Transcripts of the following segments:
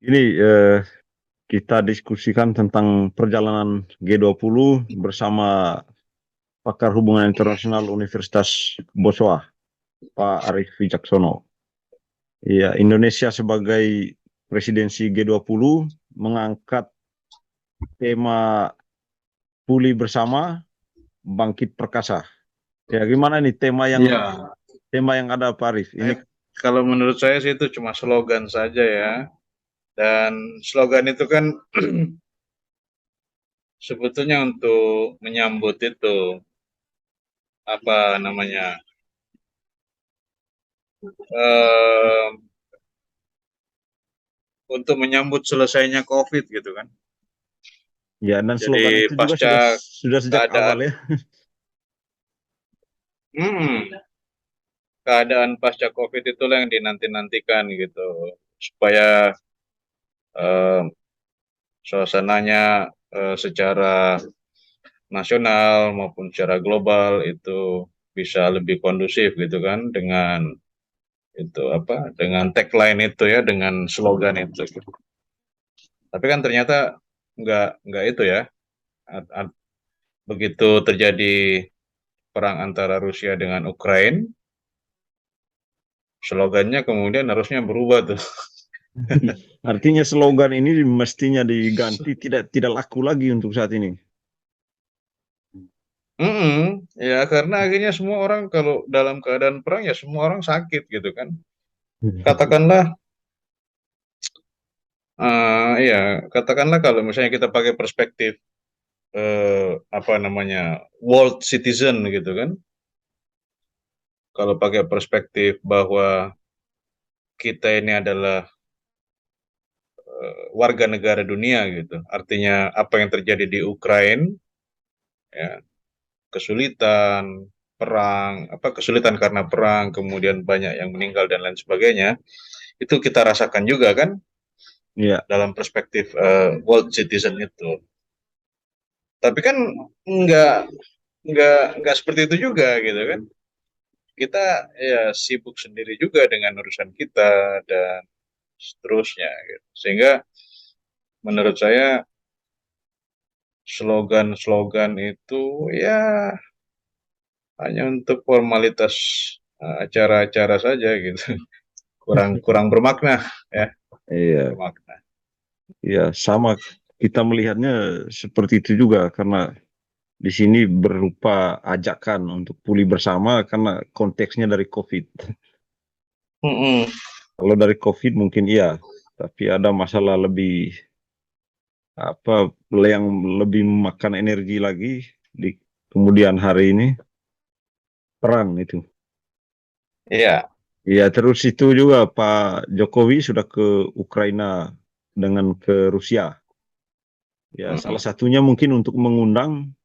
Ini kita diskusikan tentang perjalanan G20 bersama pakar hubungan internasional Universitas Boswa, Pak Arief Wicaksono. Ya, Indonesia sebagai presidensi G20 mengangkat tema pulih bersama, bangkit perkasa. Ya, gimana nih Ya, tema yang ada Pak Arief? Ini kalau menurut saya sih itu cuma slogan saja ya. Dan slogan itu kan sebetulnya untuk menyambut itu apa namanya eh untuk menyambut selesainya COVID gitu kan. ya, dan slogan Jadi itu juga pasca sudah sejak awal keadaan, ya. hmm, keadaan pasca COVID itulah yang dinanti-nantikan gitu supaya eh, suasananya secara nasional maupun secara global itu bisa lebih kondusif gitu kan dengan itu apa dengan tagline itu ya dengan slogan itu. Tapi kan ternyata nggak itu ya. Begitu terjadi perang antara Rusia dengan Ukraina, slogannya kemudian harusnya berubah tuh. Artinya slogan ini mestinya diganti, tidak laku lagi untuk saat ini. Ya karena akhirnya semua orang kalau dalam keadaan perang ya semua orang sakit gitu kan. Katakanlah ya katakanlah kalau misalnya kita pakai perspektif apa namanya world citizen gitu kan. Kalau pakai perspektif bahwa kita ini adalah warga negara dunia gitu. Artinya apa yang terjadi di Ukraina, ya, kesulitan, perang, apa kesulitan karena perang, kemudian banyak yang meninggal dan lain sebagainya, itu kita rasakan juga kan Ya, dalam perspektif world citizen itu. Tapi kan nggak nggak seperti itu juga gitu kan. Kita ya sibuk sendiri juga dengan urusan kita dan seterusnya gitu. Sehingga menurut saya slogan-slogan itu ya hanya untuk formalitas acara-acara saja gitu. Kurang kurang bermakna ya, kurang iya, bermakna. iya, sama kita melihatnya seperti itu juga karena di sini berupa ajakan untuk pulih bersama karena konteksnya dari COVID. Mm-mm. Kalau dari COVID mungkin iya, tapi ada masalah lebih apa yang lebih memakan energi lagi di kemudian hari ini perang itu. Iya. Iya, terus itu juga Pak Jokowi sudah ke Ukraina dengan ke Rusia. Ya, salah Mm-mm. satunya mungkin untuk mengundang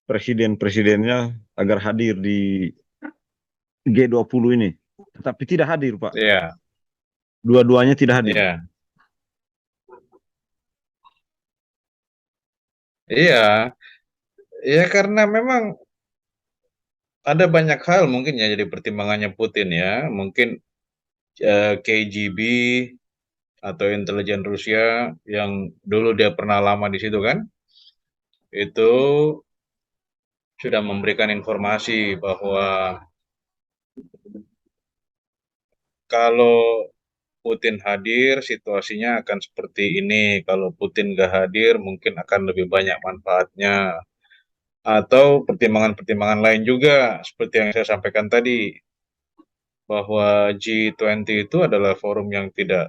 presiden-presidennya agar hadir di G20 ini. Tetapi tidak hadir, Pak. Iya. Dua-duanya tidak hadir. Iya. Iya. Iya karena memang ada banyak hal mungkin ya jadi pertimbangannya Putin ya. Mungkin KGB atau intelijen Rusia yang dulu dia pernah lama di situ kan, itu sudah memberikan informasi bahwa kalau Putin hadir, situasinya akan seperti ini. Kalau Putin nggak hadir, mungkin akan lebih banyak manfaatnya. Atau pertimbangan-pertimbangan lain juga, seperti yang saya sampaikan tadi, bahwa G20 itu adalah forum yang tidak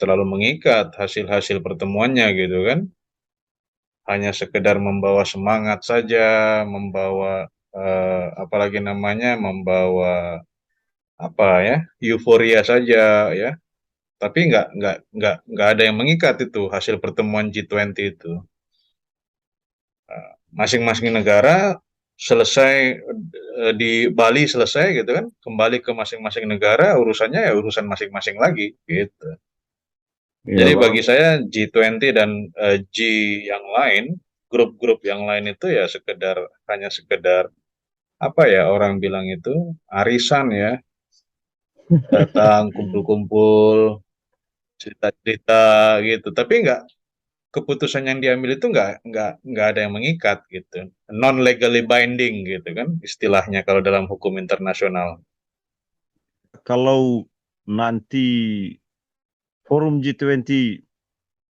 terlalu mengikat hasil-hasil pertemuannya gitu kan. Hanya sekedar membawa semangat saja, membawa apalagi namanya, membawa apa ya, euforia saja ya. Tapi nggak ada yang mengikat itu hasil pertemuan G20 itu. Masing-masing negara selesai di Bali selesai gitu kan, kembali ke masing-masing negara urusannya ya urusan masing-masing lagi gitu. Ya, Jadi Pak. bagi saya G20 dan G yang lain, grup-grup yang lain itu ya sekedar hanya sekedar apa ya orang bilang itu arisan ya, datang kumpul-kumpul cerita-cerita gitu. Tapi nggak, keputusan yang diambil itu nggak ada yang mengikat gitu, non legally binding gitu kan istilahnya kalau dalam hukum internasional. Kalau nanti forum G20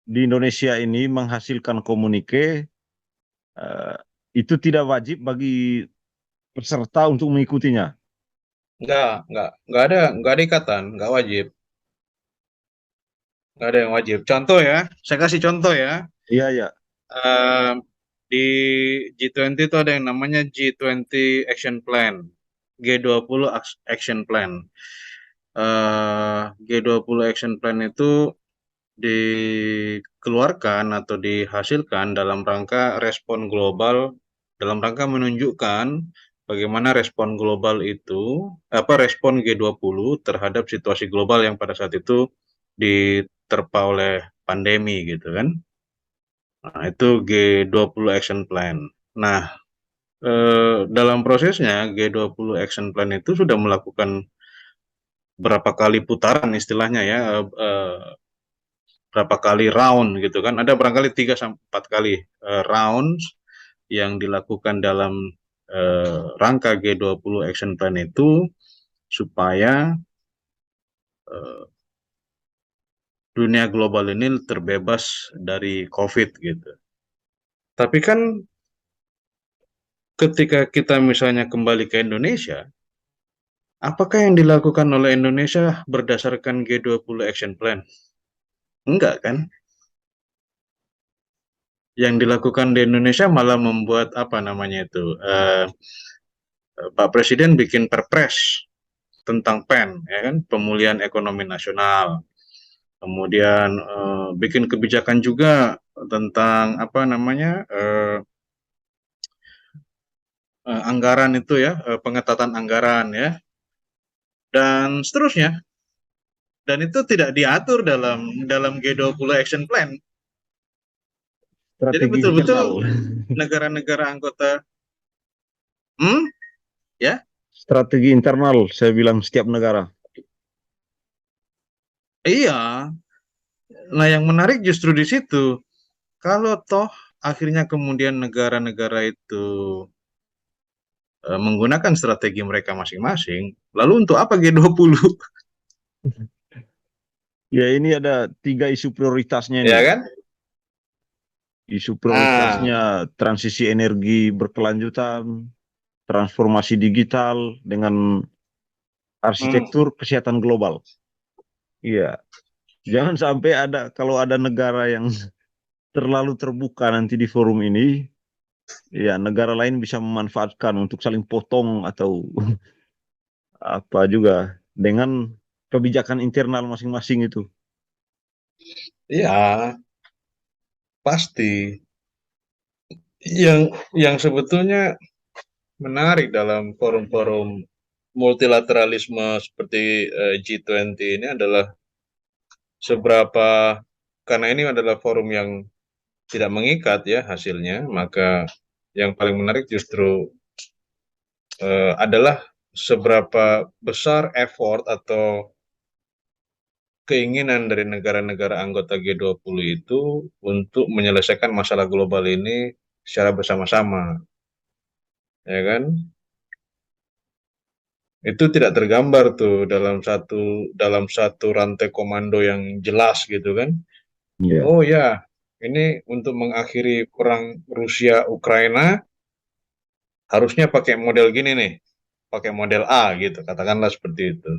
di Indonesia ini menghasilkan komunike, eh, itu tidak wajib bagi peserta untuk mengikutinya. Nggak ada ikatan, nggak wajib, nggak ada yang wajib. Contoh ya, saya kasih contoh ya. Iya, ya. Eh, di G20 itu ada yang namanya G20 Action Plan, G20 Action Plan. G20 Action Plan itu dikeluarkan atau dihasilkan dalam rangka respon global, dalam rangka menunjukkan bagaimana respon global itu, apa respon G20 terhadap situasi global yang pada saat itu diterpa oleh pandemi gitu kan. Nah, itu G20 Action Plan. Nah, dalam prosesnya G20 Action Plan itu sudah melakukan berapa kali putaran istilahnya ya, berapa kali round gitu kan. Ada barangkali 3 sampai 4 kali rounds yang dilakukan dalam rangka G20 Action Plan itu supaya eh, dunia global ini terbebas dari COVID gitu. Tapi kan ketika kita misalnya kembali ke Indonesia, apakah yang dilakukan oleh Indonesia berdasarkan G20 Action Plan? Enggak kan? Yang dilakukan di Indonesia malah membuat apa namanya itu, Pak Presiden bikin Perpres tentang PEN, ya kan, pemulihan ekonomi nasional. Kemudian bikin kebijakan juga tentang apa namanya, anggaran itu ya, pengetatan anggaran ya, dan seterusnya. Dan itu tidak diatur dalam G20 Action Plan. Jadi Strategi betul-betul internal. negara-negara anggota, hmm, ya, Strategi internal, saya bilang setiap negara. iya. Nah, yang menarik justru di situ. Kalau toh akhirnya kemudian negara-negara itu menggunakan strategi mereka masing-masing, lalu untuk apa G20? Ya, ini ada 3 isu prioritasnya Ya nih. kan? Isu Nah, prioritasnya transisi energi berkelanjutan, transformasi digital dengan hmm, arsitektur kesehatan global. Iya, jangan sampai ada kalau ada negara yang terlalu terbuka nanti di forum ini, ya negara lain bisa memanfaatkan untuk saling potong atau apa juga dengan kebijakan internal masing-masing itu. ya pasti. Yang sebetulnya menarik dalam forum-forum multilateralisme seperti G20 ini adalah seberapa, karena ini adalah forum yang tidak mengikat ya hasilnya, maka yang paling menarik justru adalah seberapa besar effort atau keinginan dari negara-negara anggota G20 itu untuk menyelesaikan masalah global ini secara bersama-sama, ya kan? Itu tidak tergambar tuh dalam satu rantai komando yang jelas gitu kan. Iya. Oh ya, ini untuk mengakhiri perang Rusia Ukraina harusnya pakai model gini nih, pakai model A gitu, katakanlah seperti itu.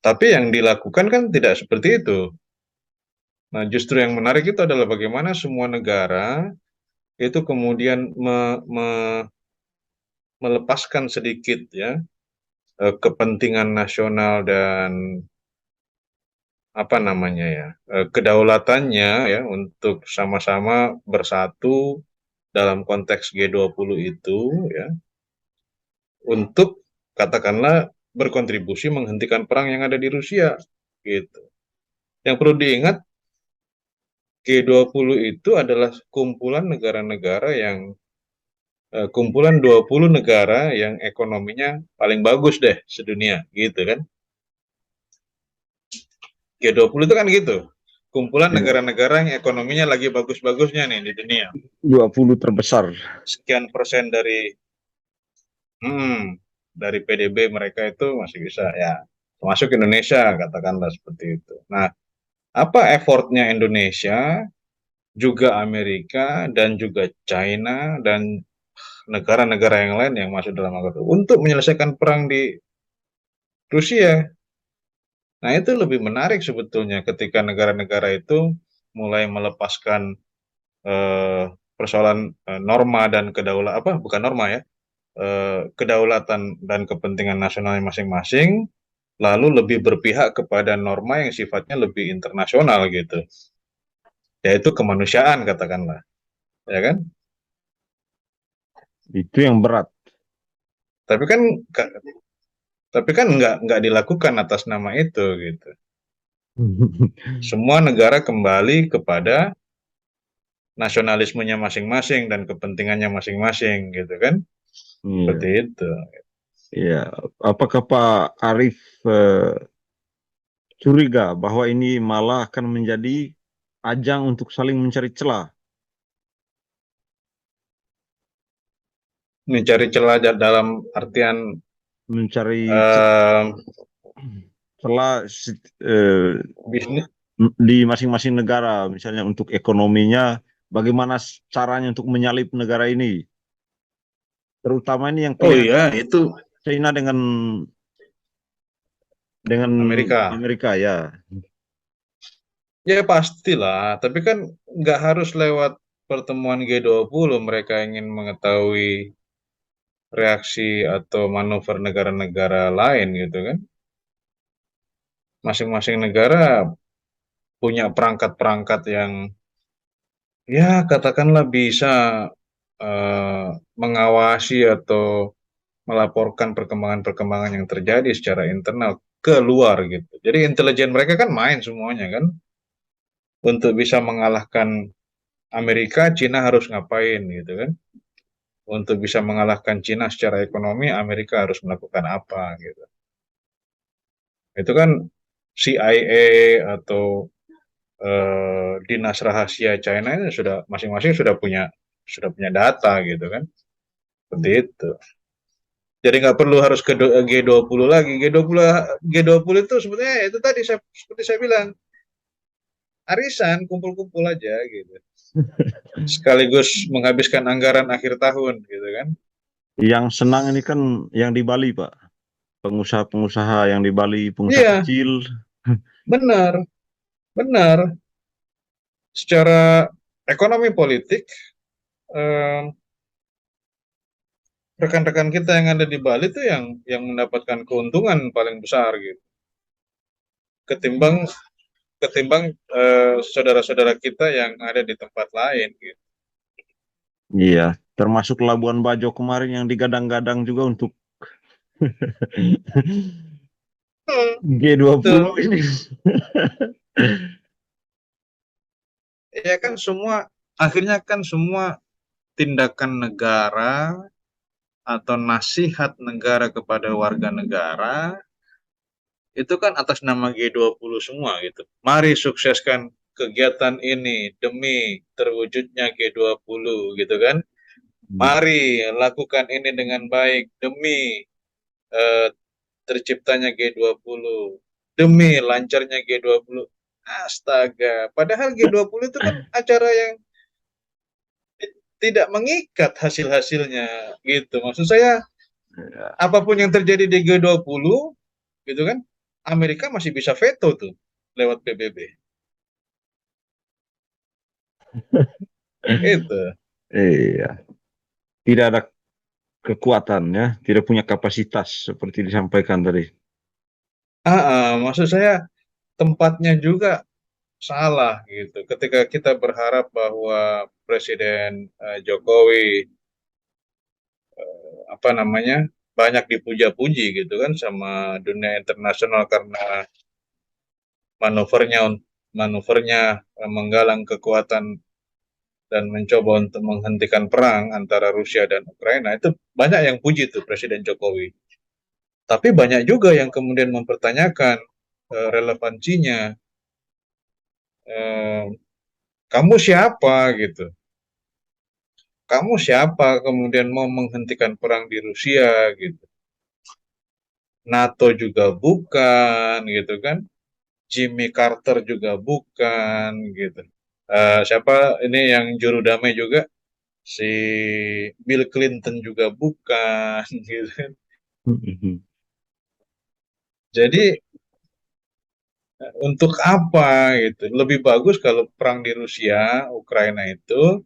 Tapi yang dilakukan kan tidak seperti itu. Nah, justru yang menarik itu adalah bagaimana semua negara itu kemudian melepaskan sedikit ya kepentingan nasional dan apa namanya ya, kedaulatannya ya untuk sama-sama bersatu dalam konteks G20 itu ya untuk katakanlah berkontribusi menghentikan perang yang ada di Rusia gitu. Yang perlu diingat, G20 itu adalah kumpulan negara-negara yang kumpulan 20 negara yang ekonominya paling bagus deh sedunia gitu kan. G20 itu kan gitu. Kumpulan Ya, negara-negara yang ekonominya lagi bagus-bagusnya nih di dunia. 20 terbesar. Sekian persen dari PDB mereka itu masih bisa ya, termasuk Indonesia katakanlah seperti itu. Nah, apa effortnya Indonesia, juga Amerika dan juga China dan negara-negara yang lain yang masuk dalam angkatan untuk menyelesaikan perang di Rusia? Nah, itu lebih menarik sebetulnya ketika negara-negara itu mulai melepaskan eh, persoalan norma dan kedaulatan, apa bukan norma ya, kedaulatan dan kepentingan nasionalnya masing-masing, lalu lebih berpihak kepada norma yang sifatnya lebih internasional gitu, yaitu kemanusiaan katakanlah, ya kan? Itu yang berat. Tapi kan tapi kan nggak dilakukan atas nama itu gitu. Semua negara kembali kepada nasionalismenya masing-masing dan kepentingannya masing-masing gitu kan, seperti Iya, itu. iya. Apakah Pak Arief curiga bahwa ini malah akan menjadi ajang untuk saling mencari celah, Mencari celah dalam artian mencari eh, celah bisnis. di masing-masing negara, misalnya untuk ekonominya, bagaimana caranya untuk menyalip negara ini, terutama ini yang Oh kelihatan iya, itu China dengan Amerika. Amerika ya. Ya pastilah, tapi kan nggak harus lewat pertemuan G20 mereka ingin mengetahui reaksi atau manuver negara-negara lain gitu kan. Masing-masing negara punya perangkat-perangkat yang ya katakanlah bisa eh, mengawasi atau melaporkan perkembangan-perkembangan yang terjadi secara internal ke luar gitu. Jadi intelijen mereka kan main semuanya kan. Untuk bisa mengalahkan Amerika, Cina harus ngapain gitu kan. Untuk bisa mengalahkan Cina secara ekonomi, Amerika harus melakukan apa gitu. Itu kan CIA atau dinas rahasia China ini sudah masing-masing sudah punya data gitu kan. Seperti itu. Jadi nggak perlu harus ke G20 lagi. G20 itu sebetulnya itu tadi seperti saya bilang, arisan kumpul-kumpul aja gitu. Sekaligus menghabiskan anggaran akhir tahun gitu kan. Yang senang ini kan yang di Bali, Pak. Pengusaha-pengusaha yang di Bali, pengusaha Iya, kecil. benar, benar. Secara ekonomi politik, eh, rekan-rekan kita yang ada di Bali itu yang mendapatkan keuntungan paling besar gitu. Ketimbang ketimbang saudara-saudara kita yang ada di tempat lain gitu. Iya, termasuk Labuan Bajo kemarin yang digadang-gadang juga untuk G20 Betul. ini. Ya kan akhirnya kan semua tindakan negara atau nasihat negara kepada warga negara itu kan atas nama G20 semua gitu. Mari sukseskan kegiatan ini demi terwujudnya G20 gitu kan. Mari lakukan ini dengan baik demi eh, terciptanya G20, demi lancarnya G20. Astaga, padahal G20 itu kan acara yang tidak mengikat hasil-hasilnya gitu. Maksud saya, Ya. apapun yang terjadi di G20 gitu kan, Amerika masih bisa veto tuh lewat PBB. Itu. Iya, tidak ada kekuatan ya, tidak punya kapasitas seperti disampaikan tadi. Maksud saya tempatnya juga salah gitu. Ketika kita berharap bahwa Presiden Jokowi apa namanya banyak dipuja-puji gitu kan sama dunia internasional karena manuvernya manuvernya menggalang kekuatan dan mencoba untuk menghentikan perang antara Rusia dan Ukraina, itu banyak yang puji tuh Presiden Jokowi. Tapi banyak juga yang kemudian mempertanyakan relevansinya. eh, kamu siapa gitu? Kamu siapa kemudian mau menghentikan perang di Rusia gitu? NATO juga bukan gitu kan? Jimmy Carter juga bukan gitu. Siapa ini yang juru damai juga? Si Bill Clinton juga bukan gitu kan. Mhm. Jadi untuk apa gitu? Lebih bagus kalau perang di Rusia, Ukraina itu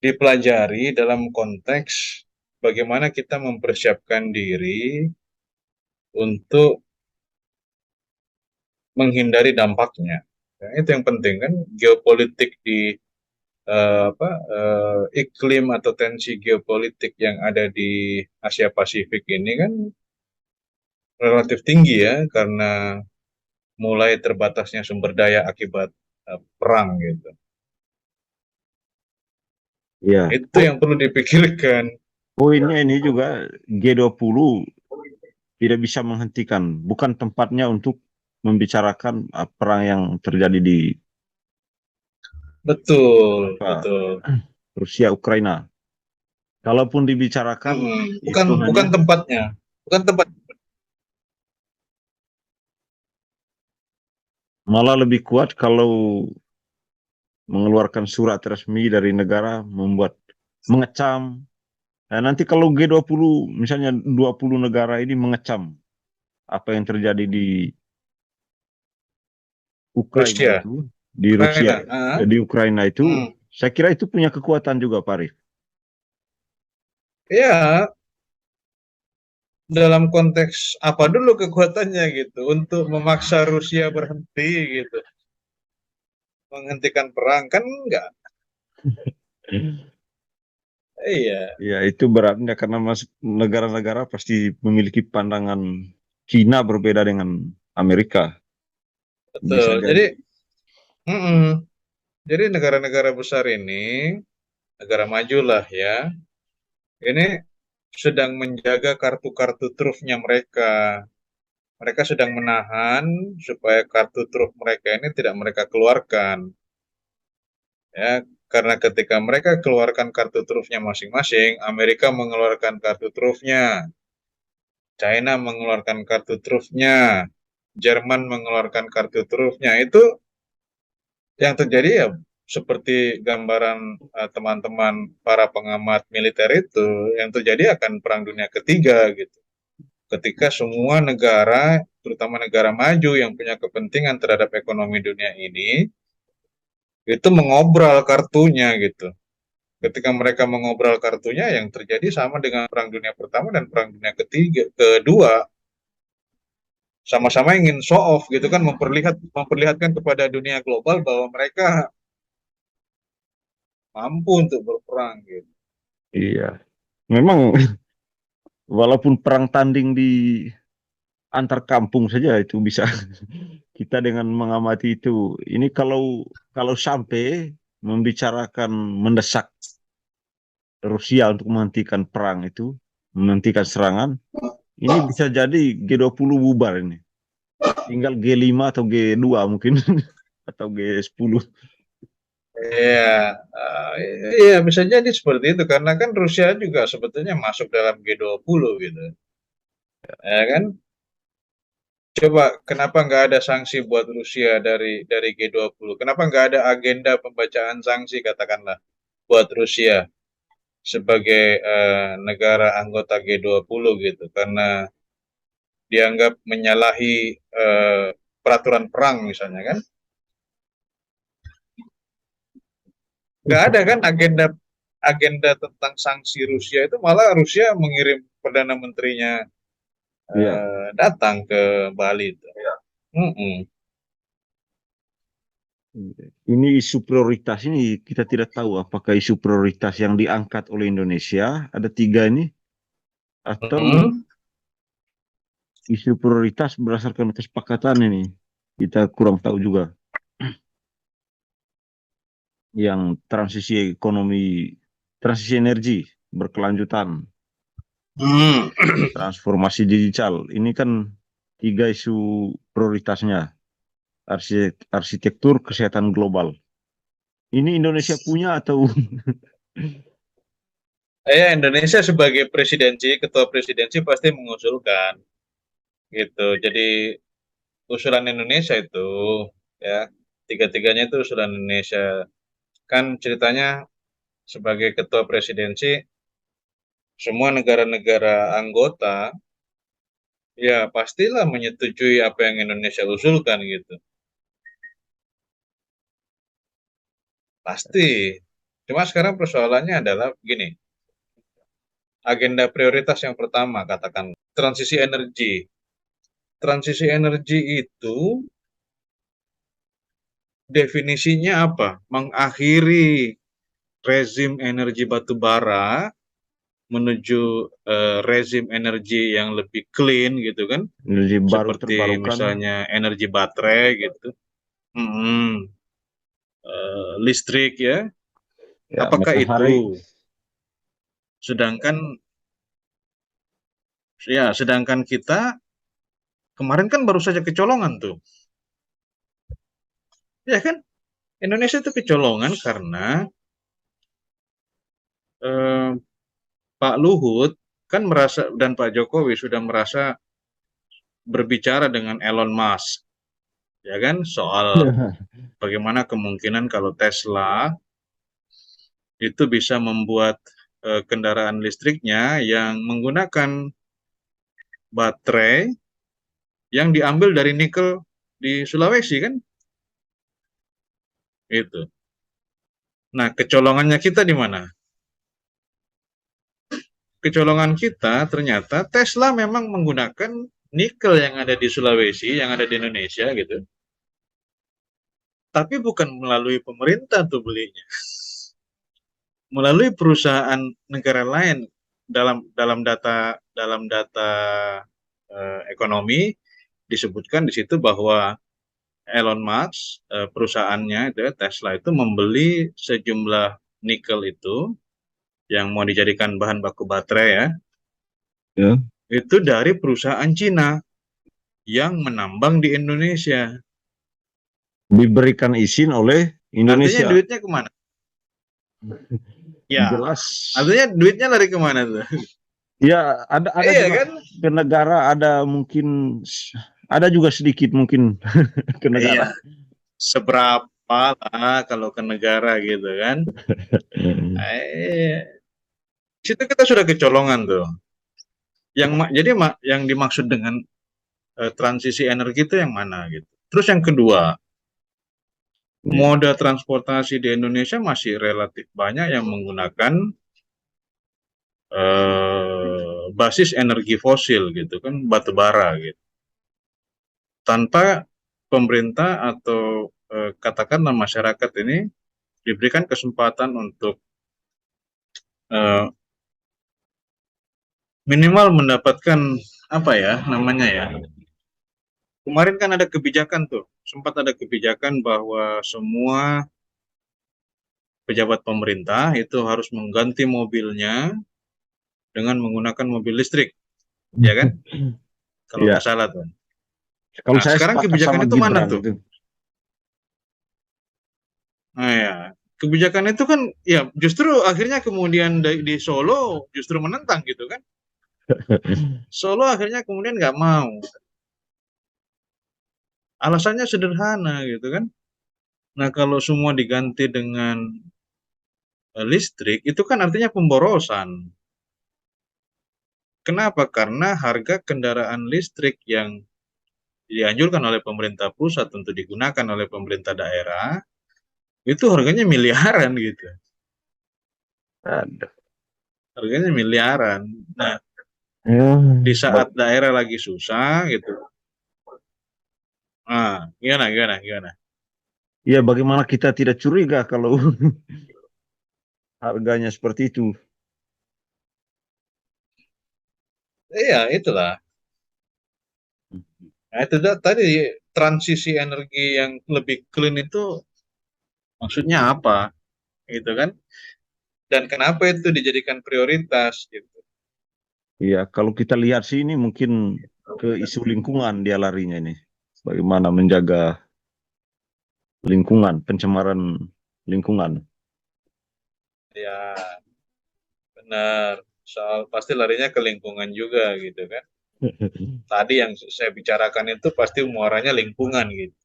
dipelajari dalam konteks bagaimana kita mempersiapkan diri untuk menghindari dampaknya. Ya, itu yang penting kan geopolitik di iklim atau tensi geopolitik yang ada di Asia Pasifik ini kan relatif tinggi ya karena mulai terbatasnya sumber daya akibat perang gitu. Ya, Itu yang perlu dipikirkan. poinnya ini juga G20 tidak bisa menghentikan, bukan tempatnya untuk membicarakan perang yang terjadi di Betul, apa betul. Rusia Ukraina. Kalaupun dibicarakan Bukan itu bukan hanya tempatnya. Bukan tempat. malah lebih kuat kalau mengeluarkan surat resmi dari negara membuat mengecam. Nah, nanti kalau G20 misalnya 20 negara ini mengecam apa yang terjadi di Ukraina Rusia, itu, di Rusia, Ukraina. di Ukraina itu, Hmm. saya kira itu punya kekuatan juga, Pak Arif. Ya, dalam konteks apa dulu kekuatannya gitu untuk memaksa Rusia berhenti gitu, menghentikan perang kan enggak. Iya, Ya, itu beratnya karena masuk negara-negara pasti memiliki pandangan Cina berbeda dengan Amerika. Bisa betul. jadi. Mm-mm. Jadi negara-negara besar ini, negara maju lah ya, ini sedang menjaga kartu-kartu trufnya mereka. Mereka sedang menahan supaya kartu truf mereka ini tidak mereka keluarkan. Ya, karena ketika mereka keluarkan kartu trufnya masing-masing, Amerika mengeluarkan kartu trufnya, China mengeluarkan kartu trufnya, Jerman mengeluarkan kartu trufnya. Itu yang terjadi ya seperti gambaran teman-teman para pengamat militer itu, yang terjadi akan Perang Dunia Ketiga gitu. Ketika semua negara, terutama negara maju yang punya kepentingan terhadap ekonomi dunia ini, itu mengobral kartunya gitu. Ketika mereka mengobral kartunya, yang terjadi sama dengan Perang Dunia Pertama dan Perang Dunia Kedua, sama-sama ingin show off gitu kan, memperlihatkan kepada dunia global bahwa mereka mampu untuk berperang gitu. Iya, memang walaupun perang tanding di antar kampung saja itu bisa kita dengan mengamati itu. Ini kalau kalau sampai membicarakan mendesak Rusia untuk menghentikan perang itu, menghentikan serangan, ini bisa jadi G20 bubar ini. Tinggal G5 atau G2 mungkin atau G10. Iya, iya bisa jadi seperti itu karena kan Rusia juga sebetulnya masuk dalam G20 gitu, ya kan? Coba kenapa nggak ada sanksi buat Rusia dari G20? Kenapa nggak ada agenda pembacaan sanksi katakanlah buat Rusia sebagai negara anggota G20 gitu? Karena dianggap menyalahi peraturan perang misalnya kan? Nggak ada kan agenda agenda tentang sanksi Rusia itu malah Rusia mengirim perdana menterinya Iya. datang ke Bali itu. Mm-mm. Ini isu prioritas ini kita tidak tahu apakah isu prioritas yang diangkat oleh Indonesia ada tiga ini atau Mm-mm. isu prioritas berdasarkan kesepakatan ini kita kurang tahu juga. Yang transisi ekonomi, transisi energi berkelanjutan, Mm. transformasi digital ini kan tiga isu prioritasnya. arsitektur kesehatan global. Ini Indonesia punya atau Indonesia sebagai presidensi, ketua presidensi pasti mengusulkan gitu. Jadi usulan Indonesia itu ya tiga-tiganya itu usulan Indonesia. Kan ceritanya sebagai ketua presidensi semua negara-negara anggota ya pastilah menyetujui apa yang Indonesia usulkan gitu. Pasti. Cuma sekarang persoalannya adalah begini, agenda prioritas yang pertama katakan transisi energi. Transisi energi itu definisinya apa? Mengakhiri rezim energi batu bara menuju rezim energi yang lebih clean gitu kan, energi baru seperti terbarukan? misalnya energi baterai gitu. Listrik ya, Ya, apakah matahari. itu? Sedangkan kita kemarin kan baru saja kecolongan tuh, ya kan? Indonesia itu kecolongan karena eh, Pak Luhut kan merasa dan Pak Jokowi sudah merasa berbicara dengan Elon Musk, ya kan, soal bagaimana kemungkinan kalau Tesla itu bisa membuat kendaraan listriknya yang menggunakan baterai yang diambil dari nikel di Sulawesi kan, itu. Nah, kecolongannya kita di mana? Kecolongan kita ternyata Tesla memang menggunakan nikel yang ada di Sulawesi, yang ada di Indonesia gitu. Tapi bukan melalui pemerintah tuh belinya. Melalui perusahaan negara lain dalam data ekonomi disebutkan di situ bahwa Elon Musk perusahaannya itu Tesla itu membeli sejumlah nikel itu yang mau dijadikan bahan baku baterai ya, Ya, itu dari perusahaan Cina yang menambang di Indonesia. diberikan izin oleh Artinya Indonesia. duitnya kemana? Ya, Jelas. artinya duitnya lari kemana tuh? Ya, ada Iya juga kan? ke negara, ada mungkin ada juga sedikit mungkin ke Iya, negara. seberapa lah kalau ke negara gitu kan? Eh, situ kita sudah kecolongan tuh. Yang dimaksud dengan transisi energi itu yang mana gitu. Terus yang kedua, Ya. moda transportasi di Indonesia masih relatif banyak yang menggunakan basis energi fosil gitu kan, batu bara gitu. Tanpa pemerintah atau katakanlah masyarakat ini diberikan kesempatan untuk eh, minimal mendapatkan apa ya namanya ya. Kemarin kan ada kebijakan tuh, sempat ada kebijakan bahwa semua pejabat pemerintah itu harus mengganti mobilnya dengan menggunakan mobil listrik, ya kan? Kalau nggak Ya, salah tuh. kalau Nah, saya sekarang sepakat sama kebijakan itu mana Gibran tuh? itu. Nah, ya, kebijakan itu kan ya justru akhirnya kemudian di Solo justru menentang gitu kan. Solo akhirnya kemudian nggak mau. Alasannya sederhana gitu kan. Nah, kalau semua diganti dengan listrik, itu kan artinya pemborosan. Kenapa? Karena harga kendaraan listrik yang dianjurkan oleh pemerintah pusat untuk digunakan oleh pemerintah daerah, itu harganya miliaran gitu. Ada. Harganya miliaran. Nah, Ya, di saat bag- daerah lagi susah gitu. Nah, gimana, gimana, gimana? ya, bagaimana kita tidak curiga kalau harganya seperti itu? Iya, itulah. Nah, itu tadi transisi energi yang lebih clean itu maksudnya apa, gitu kan? Dan kenapa itu dijadikan prioritas, gitu? Ya, kalau kita lihat sih ini mungkin ke isu lingkungan dia larinya ini. Bagaimana menjaga. lingkungan, pencemaran lingkungan. Ya, benar. Soal pasti larinya ke lingkungan juga gitu kan. Tadi yang saya bicarakan itu pasti muaranya lingkungan gitu.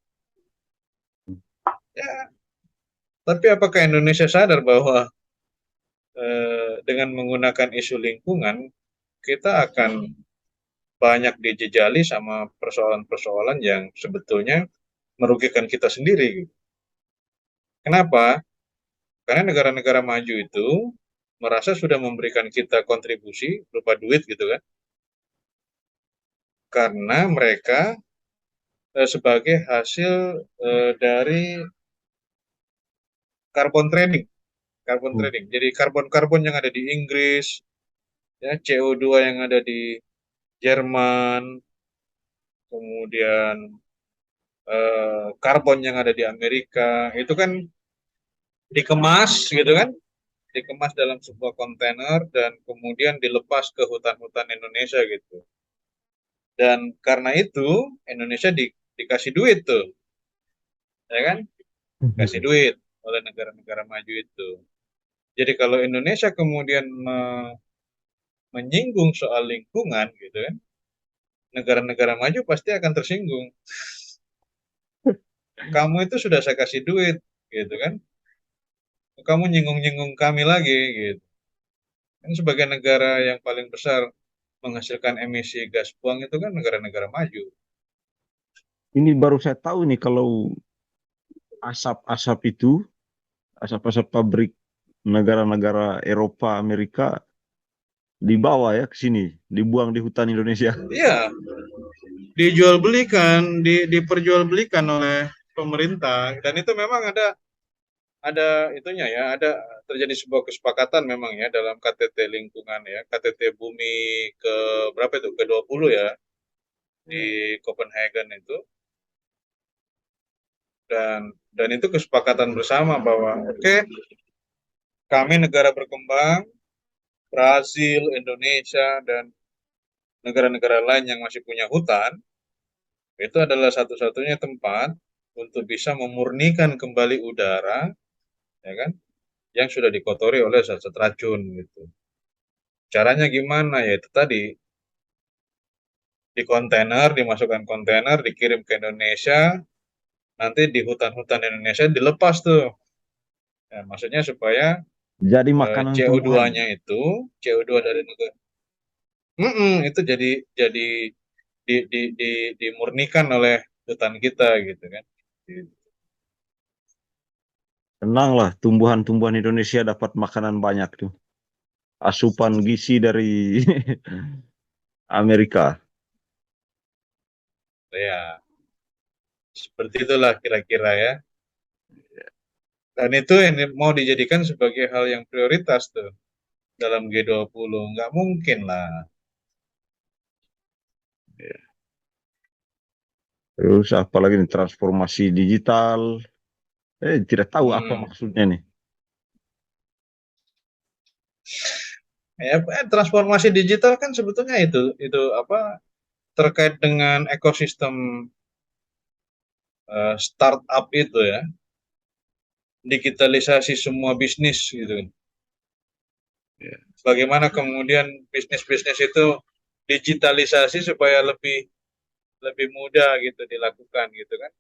Ya, tapi apakah Indonesia sadar bahwa dengan menggunakan isu lingkungan kita akan banyak dijejali sama persoalan-persoalan yang sebetulnya merugikan kita sendiri gitu. Kenapa? Karena negara-negara maju itu merasa sudah memberikan kita kontribusi berupa duit gitu kan. Karena mereka sebagai hasil dari carbon trading, carbon trading. Jadi karbon-karbon yang ada di Inggris, ya CO2 yang ada di Jerman, kemudian karbon yang ada di Amerika, itu kan dikemas gitu kan, dikemas dalam sebuah kontainer dan kemudian dilepas ke hutan-hutan Indonesia gitu. Dan karena itu Indonesia dikasih duit tuh, ya kan? Kasih duit oleh negara-negara maju itu. Jadi kalau Indonesia kemudian menyinggung soal lingkungan gitu kan, negara-negara maju pasti akan tersinggung. Kamu itu sudah saya kasih duit gitu kan, kamu nyinggung-nyinggung kami lagi gitu. Kan sebagai negara yang paling besar menghasilkan emisi gas buang itu kan negara-negara maju. Ini baru saya tahu nih kalau asap-asap itu, asap-asap pabrik negara-negara Eropa, Amerika dibawa ya ke sini, dibuang di hutan Indonesia. Iya, dijual belikan, diperjualbelikan oleh pemerintah dan itu memang ada itunya ya, ada terjadi sebuah kesepakatan memang ya dalam KTT lingkungan ya, KTT bumi ke berapa itu? Ke-20 ya di Copenhagen itu. Dan itu kesepakatan bersama bahwa oke, kami negara berkembang, Brazil, Indonesia dan negara-negara lain yang masih punya hutan, itu adalah satu-satunya tempat untuk bisa memurnikan kembali udara, ya kan, yang sudah dikotori oleh zat-zat racun gitu. Caranya gimana? Ya itu tadi, di kontainer, dimasukkan kontainer, dikirim ke Indonesia, nanti di hutan-hutan Indonesia dilepas tuh. Ya, maksudnya supaya Jadi makanan tumbuhan. CO2-nya itu, CO2 dari negara, itu jadi dimurnikan oleh hutan kita gitu kan. Tenanglah, tumbuhan-tumbuhan Indonesia dapat makanan banyak tuh. Asupan gizi dari Amerika. Ya, seperti itulah kira-kira ya. Dan itu yang mau dijadikan sebagai hal yang prioritas tuh dalam G20. Nggak mungkin lah. Terus apalagi nih transformasi digital. Tidak tahu apa Hmm. maksudnya nih. Ya, transformasi digital kan sebetulnya itu apa terkait dengan ekosistem startup itu ya, digitalisasi semua bisnis gitu. Bagaimana kemudian bisnis-bisnis itu digitalisasi supaya lebih lebih mudah gitu dilakukan gitu kan.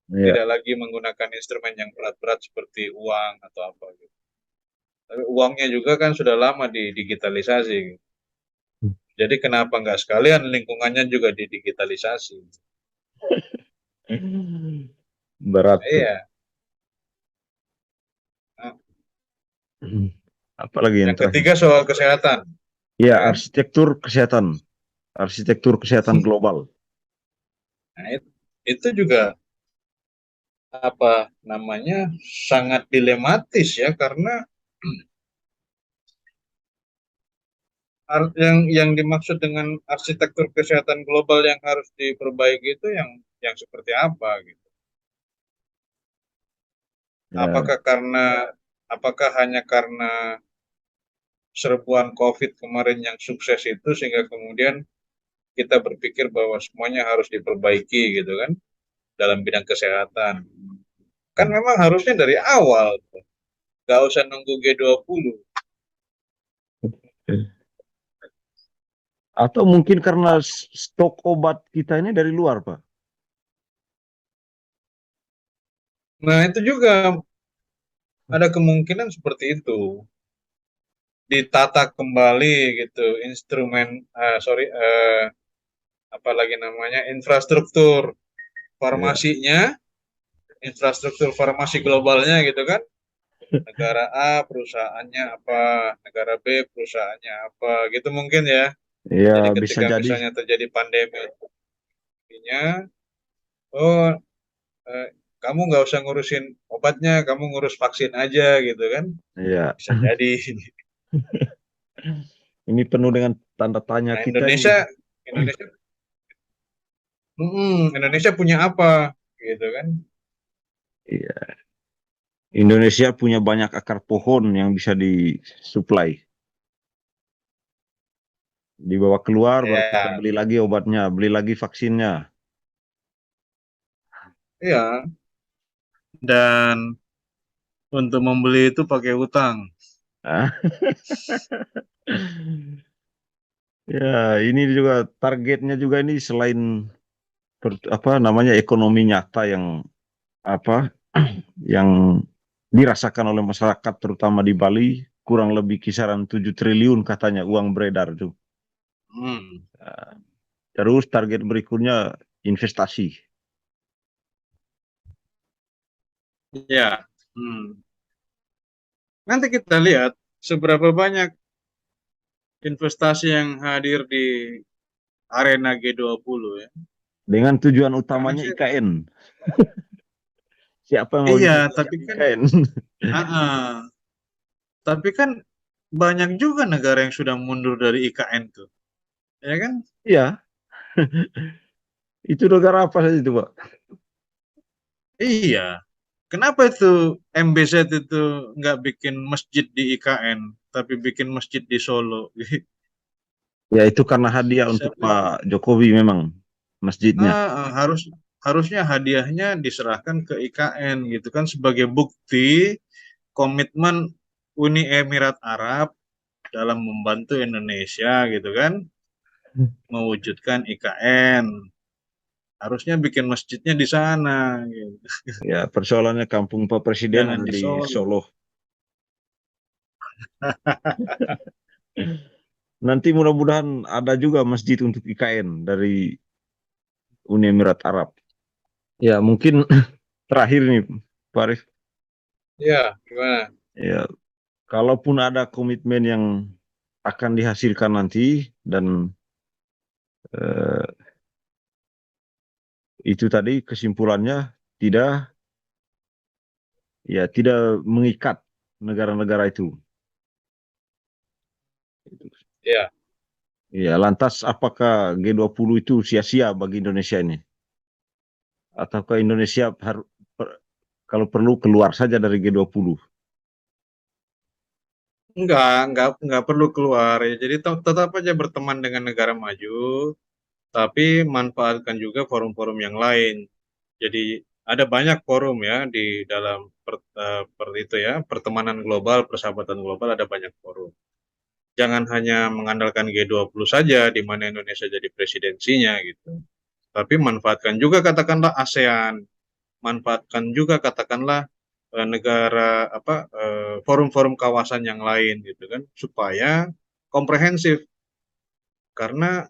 Ya. Tidak lagi menggunakan instrumen yang berat-berat seperti uang atau apa gitu. Tapi uangnya juga kan sudah lama didigitalisasi gitu. Jadi kenapa nggak sekalian lingkungannya juga didigitalisasi? Berat tuh. Iya. Nah, Apalagi yang yang terakhir. ketiga soal kesehatan, Ya, ya kan? arsitektur kesehatan. Arsitektur kesehatan global. Nah, itu juga apa namanya sangat dilematis ya karena yang dimaksud dengan arsitektur kesehatan global yang harus diperbaiki itu yang seperti apa gitu. Ya, Apakah karena apakah hanya karena serbuan COVID kemarin yang sukses itu sehingga kemudian kita berpikir bahwa semuanya harus diperbaiki gitu kan dalam bidang kesehatan. Kan memang harusnya dari awal, nggak usah nunggu G20. Atau mungkin karena stok obat kita ini dari luar, Pak. Nah, itu juga ada kemungkinan seperti itu. Ditata kembali gitu, instrumen, apalagi namanya, infrastruktur Ya, farmasinya, infrastruktur farmasi globalnya gitu kan. Negara A perusahaannya apa, negara B perusahaannya apa, gitu mungkin ya. ya Jadi bisa ketika jadi. misalnya terjadi pandemi, oh, eh, kamu nggak usah ngurusin obatnya, kamu ngurus vaksin aja gitu kan, Ya, bisa jadi. ini penuh dengan tanda tanya Nah, kita ini. Indonesia, Indonesia punya apa, gitu kan? Iya. Indonesia punya banyak akar pohon yang bisa disuplai. Dibawa keluar, baru kita Ya, beli lagi obatnya, beli lagi vaksinnya. iya. Dan untuk membeli itu pakai utang. Ah. Ya, ini juga targetnya juga ini selain apa namanya ekonomi nyata yang apa yang dirasakan oleh masyarakat terutama di Bali kurang lebih kisaran 7 triliun katanya uang beredar tuh. Hmm, Nah, terus target berikutnya investasi. ya. Hmm. Nanti kita lihat seberapa banyak investasi yang hadir di arena G20 ya. Dengan tujuan Karena utamanya sih, IKN. Siapa yang mau iya, investasi tapi di kan, IKN? tapi kan banyak juga negara yang sudah mundur dari IKN tuh, ya kan? Iya, itu negara apa saja itu, Pak? Iya. Kenapa itu MBZ itu nggak bikin masjid di IKN, tapi bikin masjid di Solo? Ya itu karena hadiah untuk Siapa? Pak Jokowi memang masjidnya. Harusnya hadiahnya diserahkan ke IKN gitu kan sebagai bukti komitmen Uni Emirat Arab dalam membantu Indonesia gitu kan mewujudkan IKN. Harusnya bikin masjidnya di sana gitu. Ya persoalannya kampung Pak Presiden Jangan ada di di Solo. Solo. Nanti mudah-mudahan ada juga masjid untuk IKN dari Uni Emirat Arab. Ya mungkin terakhir nih Pak Arif. Ya, gimana? Ya kalaupun ada komitmen yang akan dihasilkan nanti dan eh, itu tadi kesimpulannya tidak tidak mengikat negara-negara itu. Ya, Ya, lantas apakah G20 itu sia-sia bagi Indonesia ini? Ataukah Indonesia kalau perlu keluar saja dari G20? enggak perlu keluar ya. Jadi tetap aja berteman dengan negara maju, tapi manfaatkan juga forum-forum yang lain. Jadi ada banyak forum ya di dalam itu ya, pertemanan global, persahabatan global ada banyak forum. Jangan hanya mengandalkan G20 saja di mana Indonesia jadi presidensinya gitu. Tapi manfaatkan juga katakanlah ASEAN, manfaatkan juga katakanlah negara apa forum-forum kawasan yang lain gitu kan supaya komprehensif karena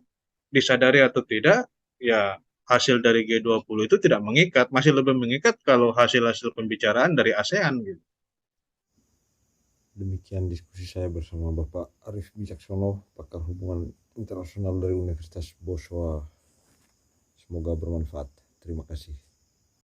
disadari atau tidak ya hasil dari G20 itu tidak mengikat, masih lebih mengikat kalau hasil-hasil pembicaraan dari ASEAN gitu. Demikian diskusi saya bersama Bapak Arif Wicaksono, pakar hubungan internasional dari Universitas Boswa. Semoga bermanfaat. Terima kasih.